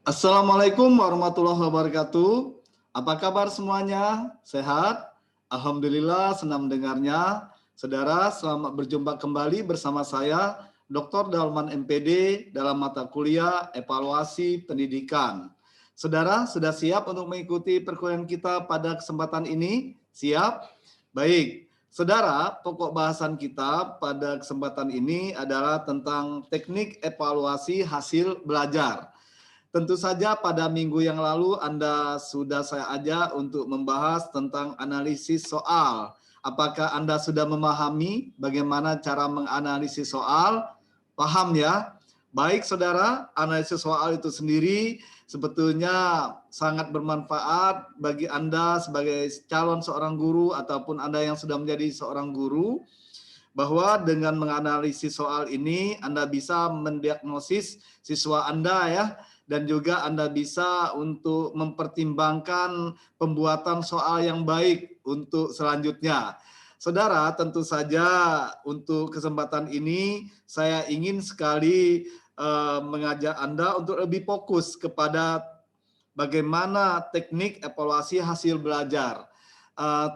Assalamualaikum warahmatullahi wabarakatuh. Apa kabar semuanya? Sehat? Alhamdulillah, senang mendengarnya. Saudara, selamat berjumpa kembali bersama saya, Dr. Dalman MPD, dalam mata kuliah Evaluasi Pendidikan. Saudara, sudah siap untuk mengikuti perkuliahan kita pada kesempatan ini? Siap? Baik. Saudara, pokok bahasan kita pada kesempatan ini adalah tentang teknik evaluasi hasil belajar. Tentu saja pada minggu yang lalu sudah saya ajak untuk membahas tentang analisis soal. Apakah Anda sudah memahami bagaimana cara menganalisis soal? Paham ya? Baik saudara, analisis soal itu sendiri sebetulnya sangat bermanfaat bagi Anda sebagai calon seorang guru ataupun Anda yang sudah menjadi seorang guru, bahwa dengan menganalisis soal ini Anda bisa mendiagnosis siswa Anda ya, dan juga Anda bisa untuk mempertimbangkan pembuatan soal yang baik untuk selanjutnya. Saudara, tentu saja untuk kesempatan ini saya ingin sekali mengajak Anda untuk lebih fokus kepada bagaimana teknik evaluasi hasil belajar.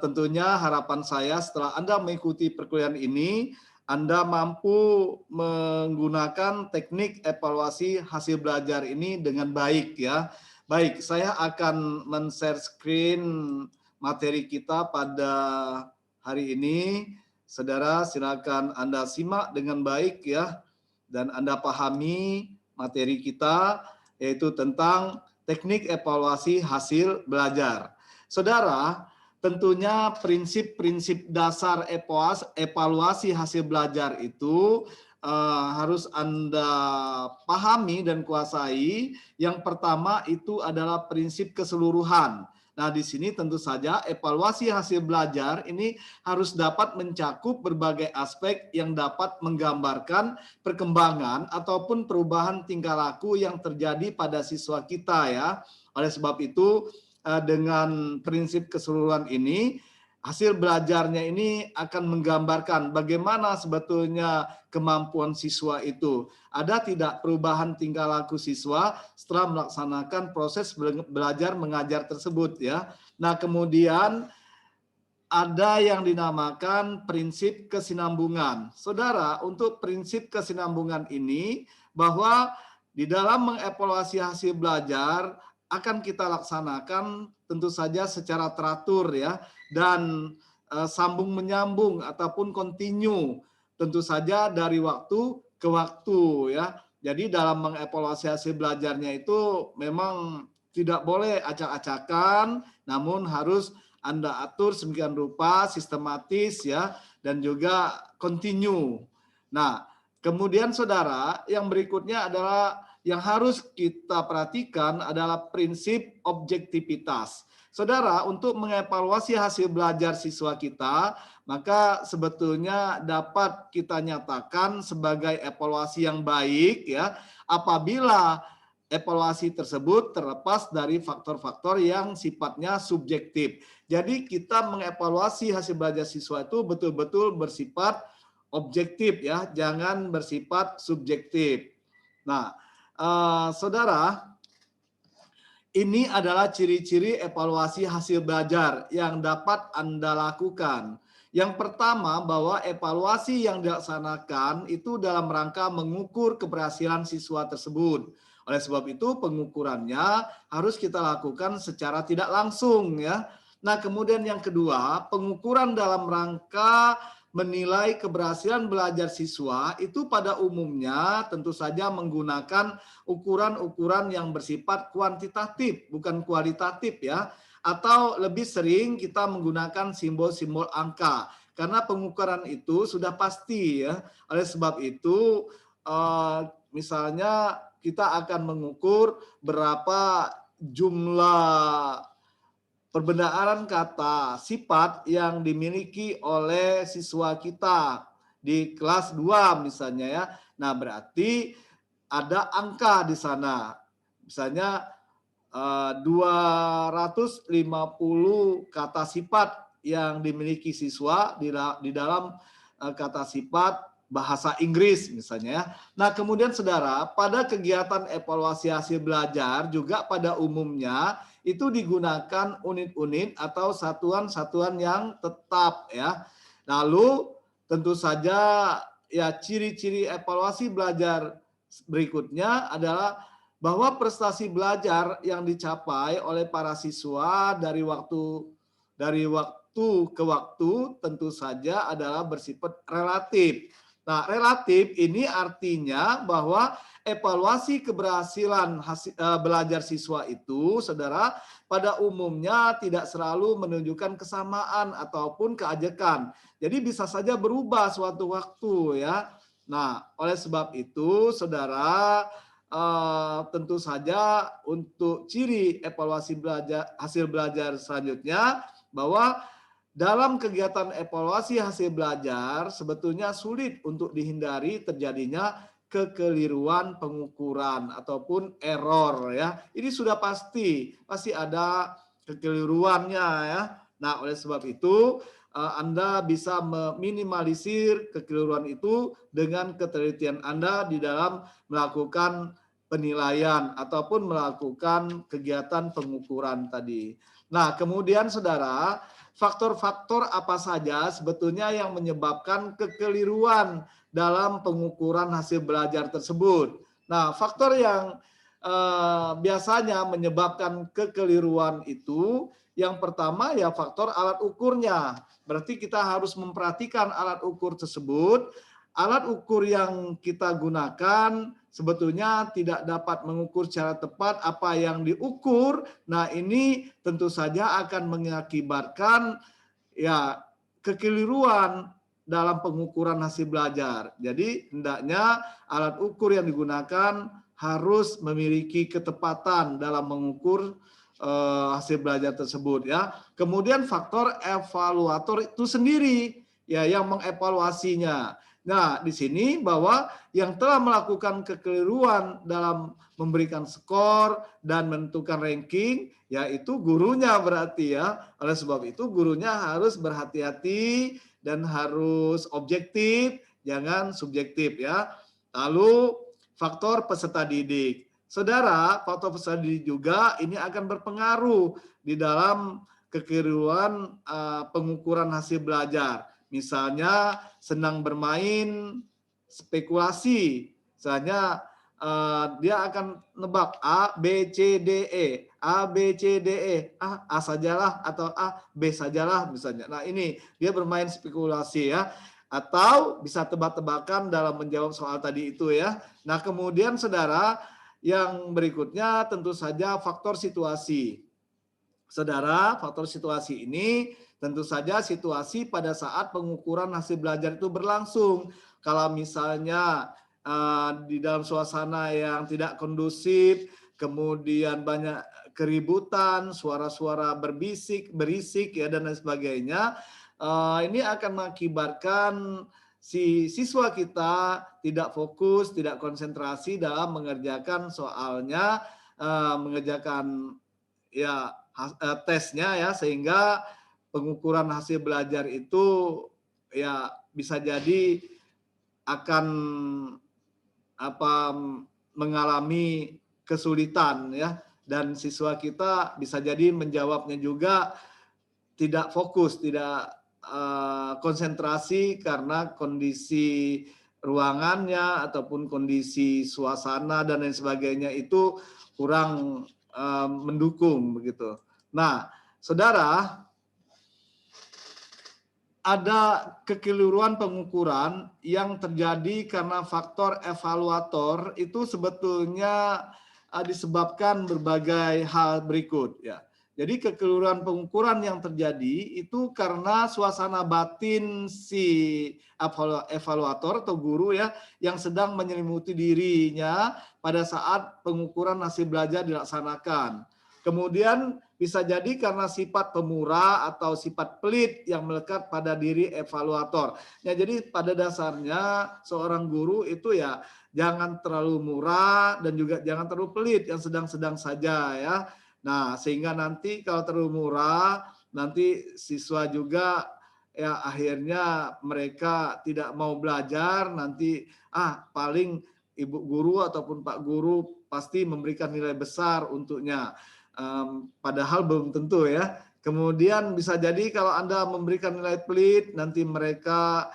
Tentunya harapan saya setelah Anda mengikuti perkuliahan ini, Anda mampu menggunakan teknik evaluasi hasil belajar ini dengan baik ya. Baik, saya akan men-share screen materi kita pada hari ini. Saudara, silakan Anda simak dengan baik ya, dan Anda pahami materi kita, yaitu tentang teknik evaluasi hasil belajar. Saudara, tentunya prinsip-prinsip dasar evaluasi hasil belajar itu harus Anda pahami dan kuasai. Yang pertama itu adalah prinsip keseluruhan. Nah, di sini tentu saja evaluasi hasil belajar ini harus dapat mencakup berbagai aspek yang dapat menggambarkan perkembangan ataupun perubahan tingkah laku yang terjadi pada siswa kita ya. Oleh sebab itu, dengan prinsip keseluruhan ini, hasil belajarnya ini akan menggambarkan bagaimana sebetulnya kemampuan siswa itu. Ada tidak perubahan tingkah laku siswa setelah melaksanakan proses belajar mengajar tersebut ya. Nah, kemudian ada yang dinamakan prinsip kesinambungan. Saudara, untuk prinsip kesinambungan ini bahwa di dalam mengevaluasi hasil belajar akan kita laksanakan tentu saja secara teratur ya, dan sambung menyambung ataupun kontinu tentu saja dari waktu ke waktu ya. Jadi dalam mengevaluasi hasil belajarnya itu memang tidak boleh acak-acakan, namun harus Anda atur sedemikian rupa sistematis ya, dan juga kontinu. Nah, kemudian saudara, yang berikutnya adalah yang harus kita perhatikan adalah prinsip objektivitas. Saudara, untuk mengevaluasi hasil belajar siswa kita, maka sebetulnya dapat kita nyatakan sebagai evaluasi yang baik ya, apabila evaluasi tersebut terlepas dari faktor-faktor yang sifatnya subjektif. Jadi kita mengevaluasi hasil belajar siswa itu betul-betul bersifat objektif ya, jangan bersifat subjektif. Nah, saudara, ini adalah ciri-ciri evaluasi hasil belajar yang dapat Anda lakukan. Yang pertama, bahwa evaluasi yang dilaksanakan itu dalam rangka mengukur keberhasilan siswa tersebut. Oleh sebab itu, pengukurannya harus kita lakukan secara tidak langsung ya. Nah, kemudian yang kedua, pengukuran dalam rangka menilai keberhasilan belajar siswa itu pada umumnya tentu saja menggunakan ukuran-ukuran yang bersifat kuantitatif, bukan kualitatif ya. Atau lebih sering kita menggunakan simbol-simbol angka, karena pengukuran itu sudah pasti ya. Oleh sebab itu, misalnya kita akan mengukur berapa jumlah perbedaan kata sifat yang dimiliki oleh siswa kita di kelas 2 misalnya ya. Nah, berarti ada angka di sana. Misalnya 250 kata sifat yang dimiliki siswa di dalam kata sifat bahasa Inggris misalnya ya. Nah, kemudian saudara, pada kegiatan evaluasi hasil belajar juga pada umumnya itu digunakan unit-unit atau satuan-satuan yang tetap ya. Lalu tentu saja ya ciri-ciri evaluasi belajar berikutnya adalah bahwa prestasi belajar yang dicapai oleh para siswa dari waktu ke waktu tentu saja adalah bersifat relatif. Nah, relatif ini artinya bahwa evaluasi keberhasilan belajar siswa itu, saudara, pada umumnya tidak selalu menunjukkan kesamaan ataupun keajekan. Jadi bisa saja berubah suatu waktu ya. Nah, oleh sebab itu, saudara, tentu saja untuk ciri evaluasi hasil belajar selanjutnya bahwa dalam kegiatan evaluasi hasil belajar sebetulnya sulit untuk dihindari terjadinya kekeliruan pengukuran ataupun error ya. Ini sudah pasti ada kekeliruannya ya. Nah, oleh sebab itu Anda bisa meminimalisir kekeliruan itu dengan ketelitian Anda di dalam melakukan penilaian ataupun melakukan kegiatan pengukuran tadi. Nah, kemudian saudara, faktor-faktor apa saja sebetulnya yang menyebabkan kekeliruan dalam pengukuran hasil belajar tersebut. Nah, faktor yang biasanya menyebabkan kekeliruan itu, yang pertama ya faktor alat ukurnya. Berarti kita harus memperhatikan alat ukur tersebut. Alat ukur yang kita gunakan sebetulnya tidak dapat mengukur secara tepat apa yang diukur. Nah, ini tentu saja akan mengakibatkan ya kekeliruan dalam pengukuran hasil belajar. Jadi, hendaknya alat ukur yang digunakan harus memiliki ketepatan dalam mengukur hasil belajar tersebut ya. Kemudian faktor evaluator itu sendiri ya yang mengevaluasinya. Nah, di sini bahwa yang telah melakukan kekeliruan dalam memberikan skor dan menentukan ranking, yaitu gurunya berarti ya. Oleh sebab itu gurunya harus berhati-hati dan harus objektif, jangan subjektif ya. Lalu faktor peserta didik. Saudara, faktor peserta didik juga ini akan berpengaruh di dalam kekeliruan pengukuran hasil belajar. Misalnya senang bermain spekulasi, misalnya dia akan nebak A, B, C, D, E, A, B, C, D, E, A sajalah atau A, B sajalah misalnya. Nah ini dia bermain spekulasi ya, atau bisa tebak-tebakan dalam menjawab soal tadi itu ya. Nah kemudian saudara, yang berikutnya tentu saja faktor situasi. Saudara, faktor situasi ini tentu saja situasi pada saat pengukuran hasil belajar itu berlangsung. Kalau misalnya di dalam suasana yang tidak kondusif, kemudian banyak keributan, suara-suara berisik ya dan lain sebagainya, ini akan mengakibatkan si siswa kita tidak fokus, tidak konsentrasi dalam mengerjakan soalnya, mengerjakan ya tesnya ya, sehingga pengukuran hasil belajar itu ya bisa jadi akan mengalami kesulitan ya, dan siswa kita bisa jadi menjawabnya juga tidak fokus, tidak konsentrasi karena kondisi ruangannya ataupun kondisi suasana dan lain sebagainya itu kurang mendukung begitu. Nah, saudara, ada kekeliruan pengukuran yang terjadi karena faktor evaluator itu sebetulnya disebabkan berbagai hal berikut ya. Jadi kekeliruan pengukuran yang terjadi itu karena suasana batin si evaluator atau guru ya yang sedang menyelimuti dirinya pada saat pengukuran hasil belajar dilaksanakan. Kemudian bisa jadi karena sifat pemurah atau sifat pelit yang melekat pada diri evaluator. Ya, jadi pada dasarnya seorang guru itu ya jangan terlalu murah dan juga jangan terlalu pelit, yang sedang-sedang saja ya. Nah, sehingga nanti kalau terlalu murah, nanti siswa juga ya akhirnya mereka tidak mau belajar, nanti paling ibu guru ataupun pak guru pasti memberikan nilai besar untuknya. Padahal belum tentu ya. Kemudian bisa jadi kalau Anda memberikan nilai pelit, nanti mereka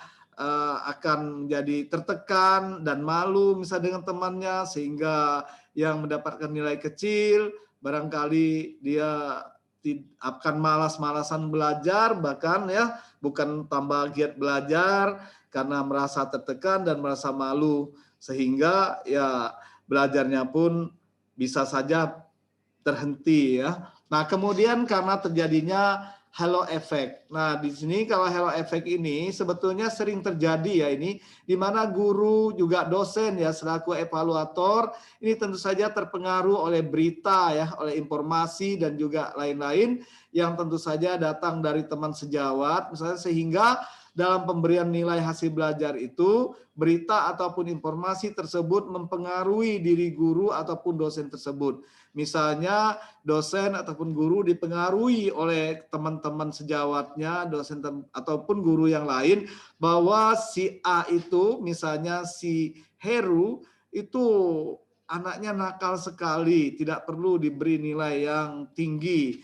akan jadi tertekan dan malu misalnya dengan temannya, sehingga yang mendapatkan nilai kecil barangkali dia akan malas-malasan belajar, bahkan ya bukan tambah giat belajar karena merasa tertekan dan merasa malu, sehingga ya belajarnya pun bisa saja terhenti ya. Nah, kemudian karena terjadinya halo effect. Nah, di sini kalau halo effect ini sebetulnya sering terjadi ya, ini di mana guru juga dosen ya selaku evaluator ini tentu saja terpengaruh oleh berita ya, oleh informasi dan juga lain-lain yang tentu saja datang dari teman sejawat misalnya, sehingga dalam pemberian nilai hasil belajar itu berita ataupun informasi tersebut mempengaruhi diri guru ataupun dosen tersebut. Misalnya dosen ataupun guru dipengaruhi oleh teman-teman sejawatnya, dosen ataupun guru yang lain, bahwa si A itu, misalnya si Heru, itu anaknya nakal sekali, tidak perlu diberi nilai yang tinggi.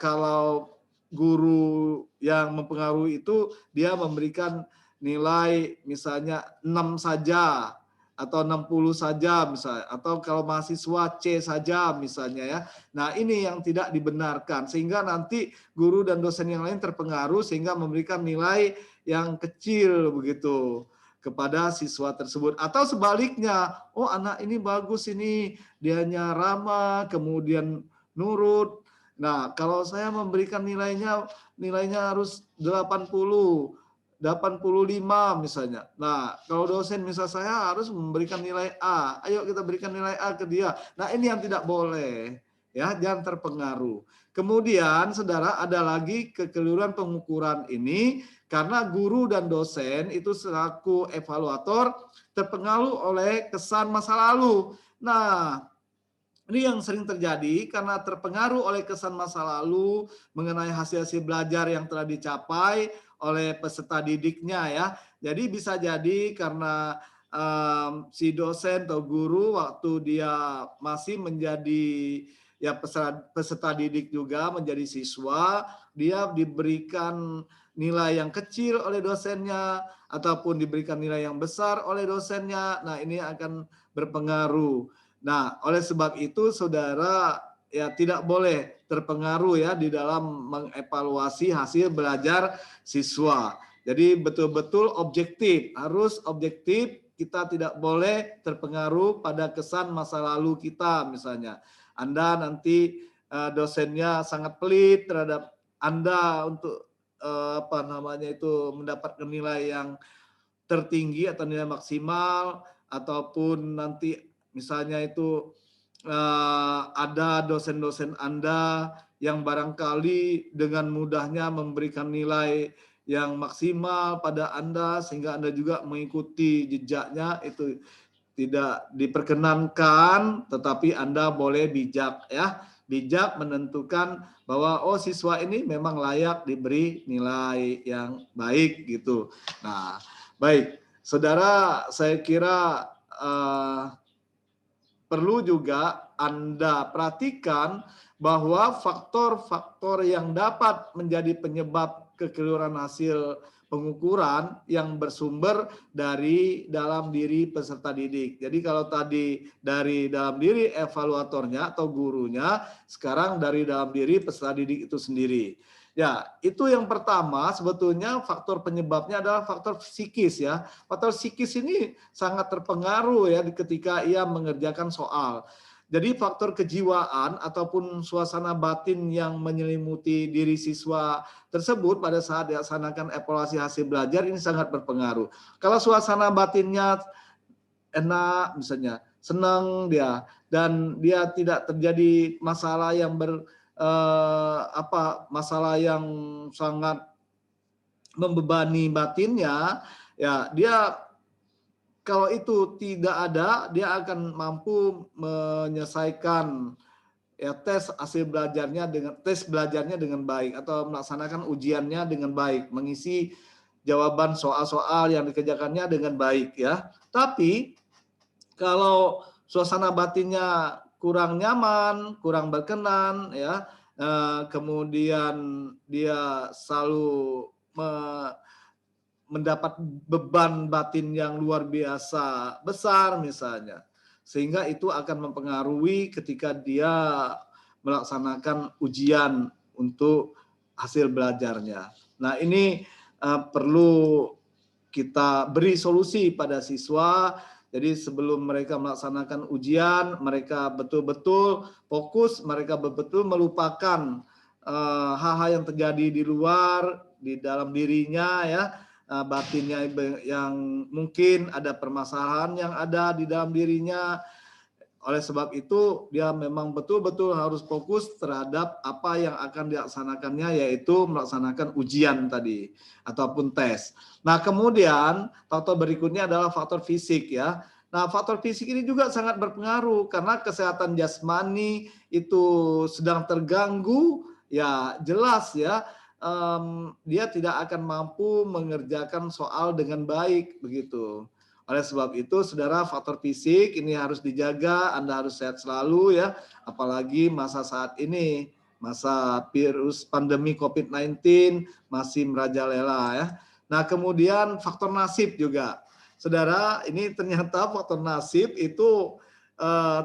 Kalau guru yang mempengaruhi itu, dia memberikan nilai misalnya 6 saja, atau 60 saja misalnya, atau kalau mahasiswa C saja misalnya ya. Nah, ini yang tidak dibenarkan, sehingga nanti guru dan dosen yang lain terpengaruh sehingga memberikan nilai yang kecil begitu kepada siswa tersebut. Atau sebaliknya, oh anak ini bagus ini, dianya ramah, kemudian nurut. Nah, kalau saya memberikan nilainya harus 80. 85 misalnya. Nah, kalau dosen misal saya harus memberikan nilai A. Ayo kita berikan nilai A ke dia. Nah, ini yang tidak boleh. Ya, jangan terpengaruh. Kemudian, saudara, ada lagi kekeliruan pengukuran ini karena guru dan dosen itu selaku evaluator terpengaruh oleh kesan masa lalu. Nah, ini yang sering terjadi karena terpengaruh oleh kesan masa lalu mengenai hasil-hasil belajar yang telah dicapai oleh peserta didiknya ya. Jadi bisa jadi karena si dosen atau guru waktu dia masih menjadi ya peserta didik juga, menjadi siswa, dia diberikan nilai yang kecil oleh dosennya ataupun diberikan nilai yang besar oleh dosennya. Nah, ini akan berpengaruh. Nah, oleh sebab itu saudara ya tidak boleh terpengaruh ya di dalam mengevaluasi hasil belajar siswa. Jadi betul-betul objektif, harus objektif, kita tidak boleh terpengaruh pada kesan masa lalu kita misalnya. Anda nanti dosennya sangat pelit terhadap Anda untuk mendapatkan nilai yang tertinggi atau nilai maksimal, ataupun nanti misalnya itu ada dosen-dosen Anda yang barangkali dengan mudahnya memberikan nilai yang maksimal pada Anda sehingga Anda juga mengikuti jejaknya, itu tidak diperkenankan, tetapi Anda boleh bijak ya. Bijak menentukan bahwa oh siswa ini memang layak diberi nilai yang baik gitu. Nah, baik. Saudara, saya kira perlu juga Anda perhatikan bahwa faktor-faktor yang dapat menjadi penyebab kekeliruan hasil pengukuran yang bersumber dari dalam diri peserta didik. Jadi kalau tadi dari dalam diri evaluatornya atau gurunya, sekarang dari dalam diri peserta didik itu sendiri. Ya, itu yang pertama. Sebetulnya faktor penyebabnya adalah faktor psikis ya. Faktor psikis ini sangat terpengaruh ya ketika ia mengerjakan soal. Jadi faktor kejiwaan ataupun suasana batin yang menyelimuti diri siswa tersebut pada saat dilaksanakan evaluasi hasil belajar ini sangat berpengaruh. Kalau suasana batinnya enak misalnya, senang dia, dan dia tidak terjadi masalah yang masalah yang sangat membebani batinnya, ya dia kalau itu tidak ada, dia akan mampu menyelesaikan ya tes hasil belajarnya dengan baik atau melaksanakan ujiannya dengan baik, mengisi jawaban soal-soal yang dikerjakannya dengan baik ya. Tapi kalau suasana batinnya kurang nyaman, kurang berkenan ya, kemudian dia selalu mendapat beban batin yang luar biasa besar misalnya, sehingga itu akan mempengaruhi ketika dia melaksanakan ujian untuk hasil belajarnya. Nah, ini perlu kita beri solusi pada siswa. Jadi sebelum mereka melaksanakan ujian, mereka betul-betul fokus, mereka betul-betul melupakan hal-hal yang terjadi di luar, di dalam dirinya ya, batinnya yang mungkin ada permasalahan yang ada di dalam dirinya. Oleh sebab itu dia memang betul-betul harus fokus terhadap apa yang akan dilaksanakannya, yaitu melaksanakan ujian tadi ataupun tes. Nah, kemudian faktor berikutnya adalah faktor fisik ya. Nah, faktor fisik ini juga sangat berpengaruh karena kesehatan jasmani itu sedang terganggu, ya jelas ya, dia tidak akan mampu mengerjakan soal dengan baik begitu. Oleh sebab itu, saudara, faktor fisik ini harus dijaga, Anda harus sehat selalu ya, apalagi masa saat ini, masa virus pandemi COVID-19 masih merajalela ya. Nah, kemudian faktor nasib juga. Saudara, ini ternyata faktor nasib itu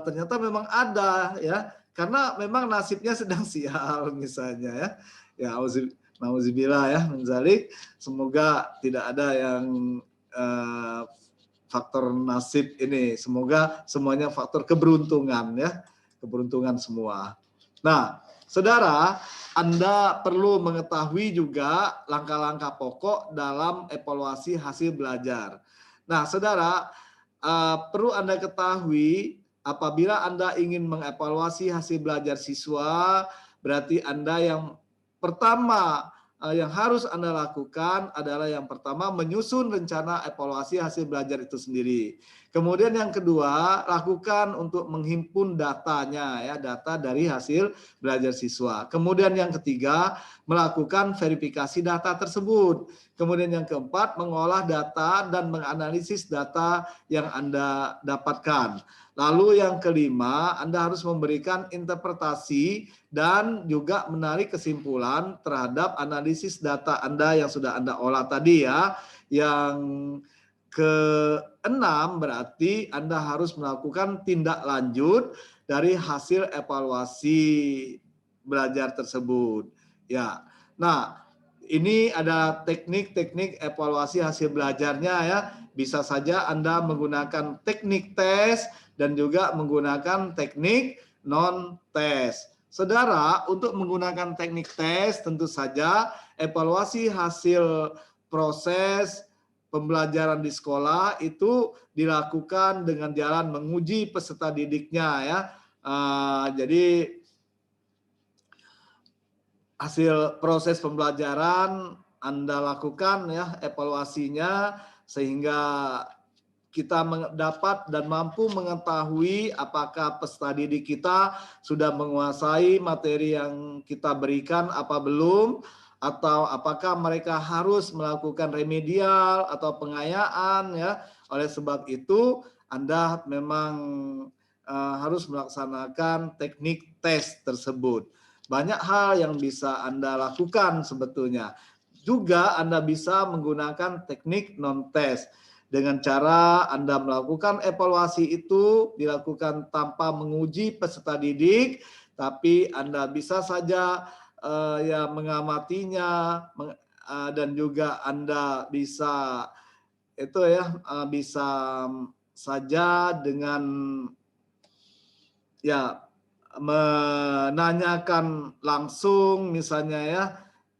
ternyata memang ada ya, karena memang nasibnya sedang sial misalnya ya. Ya, nauzubillah ya, menzalik. Semoga tidak ada yang faktor nasib ini. Semoga semuanya faktor keberuntungan ya. Keberuntungan semua. Nah, saudara, Anda perlu mengetahui juga langkah-langkah pokok dalam evaluasi hasil belajar. Nah, saudara, perlu Anda ketahui apabila Anda ingin mengevaluasi hasil belajar siswa, berarti Anda yang pertama yang harus Anda lakukan adalah yang pertama menyusun rencana evaluasi hasil belajar itu sendiri. Kemudian yang kedua, lakukan untuk menghimpun datanya ya, data dari hasil belajar siswa. Kemudian yang ketiga, melakukan verifikasi data tersebut. Kemudian yang keempat, mengolah data dan menganalisis data yang Anda dapatkan. Lalu yang kelima, Anda harus memberikan interpretasi dan juga menarik kesimpulan terhadap analisis data Anda yang sudah Anda olah tadi ya. Yang keenam berarti Anda harus melakukan tindak lanjut dari hasil evaluasi belajar tersebut. Ya. Nah, ini ada teknik-teknik evaluasi hasil belajarnya ya. Bisa saja Anda menggunakan teknik tes dan juga menggunakan teknik non-tes. Saudara, untuk menggunakan teknik tes tentu saja evaluasi hasil proses pembelajaran di sekolah itu dilakukan dengan jalan menguji peserta didiknya ya. Jadi hasil proses pembelajaran Anda lakukan ya evaluasinya sehingga kita dapat dan mampu mengetahui apakah peserta didik kita sudah menguasai materi yang kita berikan apa belum, atau apakah mereka harus melakukan remedial atau pengayaan ya. Oleh sebab itu Anda memang harus melaksanakan teknik tes tersebut. Banyak hal yang bisa Anda lakukan sebetulnya. Juga Anda bisa menggunakan teknik non-tes. Dengan cara Anda melakukan evaluasi itu dilakukan tanpa menguji peserta didik, tapi Anda bisa saja ya mengamatinya dan juga Anda bisa itu ya bisa saja dengan ya menanyakan langsung misalnya ya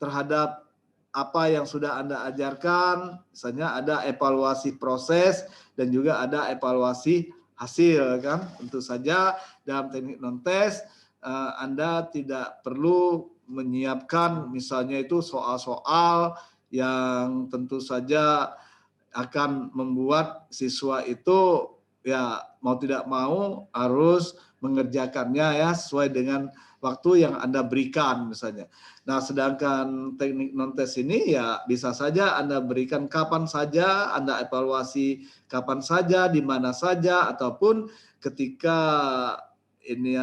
terhadap apa yang sudah Anda ajarkan, misalnya ada evaluasi proses dan juga ada evaluasi hasil kan. Tentu saja dalam teknik non-tes Anda tidak perlu menyiapkan misalnya itu soal-soal yang tentu saja akan membuat siswa itu ya mau tidak mau harus mengerjakannya ya sesuai dengan waktu yang Anda berikan misalnya. Nah, sedangkan teknik non-tes ini ya bisa saja Anda berikan kapan saja, Anda evaluasi kapan saja, di mana saja, ataupun ketika ini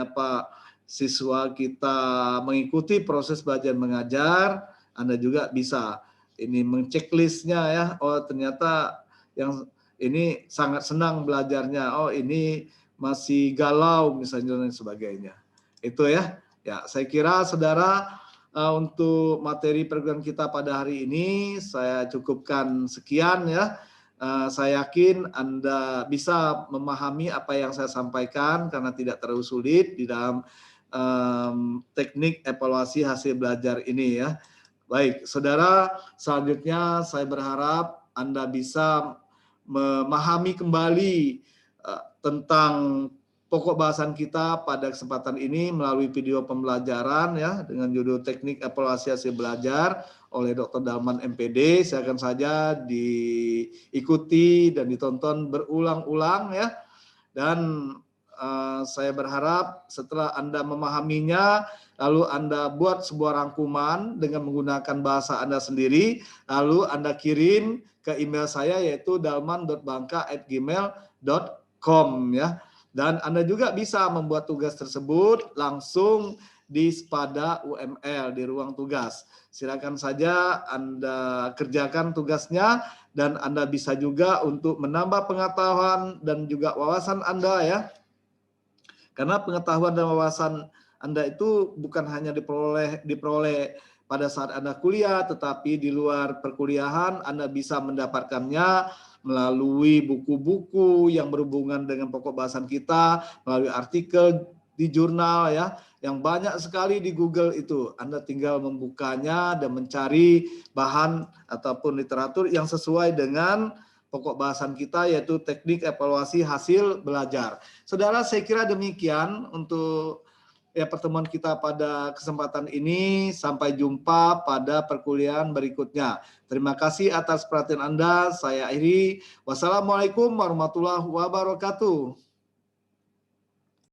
siswa kita mengikuti proses belajar mengajar, Anda juga bisa ini mengchecklistnya ya. Oh, ternyata yang ini sangat senang belajarnya. Oh, ini masih galau misalnya dan sebagainya. Itu ya. Ya, saya kira saudara untuk materi program kita pada hari ini saya cukupkan sekian ya. Saya yakin Anda bisa memahami apa yang saya sampaikan karena tidak terlalu sulit di dalam teknik evaluasi hasil belajar ini ya. Baik, saudara, selanjutnya saya berharap Anda bisa memahami kembali tentang pokok bahasan kita pada kesempatan ini melalui video pembelajaran ya dengan judul Teknik Evaluasi Hasil Belajar oleh Dr. Dalman MPD. Silakan saja diikuti dan ditonton berulang-ulang ya. Dan saya berharap setelah Anda memahaminya, lalu Anda buat sebuah rangkuman dengan menggunakan bahasa Anda sendiri, lalu Anda kirim ke email saya yaitu dalman.bangka@gmail.com ya. Dan Anda juga bisa membuat tugas tersebut langsung di Spada UML di ruang tugas. Silakan saja Anda kerjakan tugasnya dan Anda bisa juga untuk menambah pengetahuan dan juga wawasan Anda ya. Karena pengetahuan dan wawasan Anda itu bukan hanya diperoleh pada saat Anda kuliah, tetapi di luar perkuliahan Anda bisa mendapatkannya melalui buku-buku yang berhubungan dengan pokok bahasan kita, melalui artikel di jurnal ya, yang banyak sekali di Google itu. Anda tinggal membukanya dan mencari bahan ataupun literatur yang sesuai dengan pokok bahasan kita yaitu teknik evaluasi hasil belajar. Saudara, saya kira demikian untuk pertemuan kita pada kesempatan ini. Sampai jumpa pada perkuliahan berikutnya. Terima kasih atas perhatian Anda. Saya akhiri. Wassalamualaikum warahmatullahi wabarakatuh.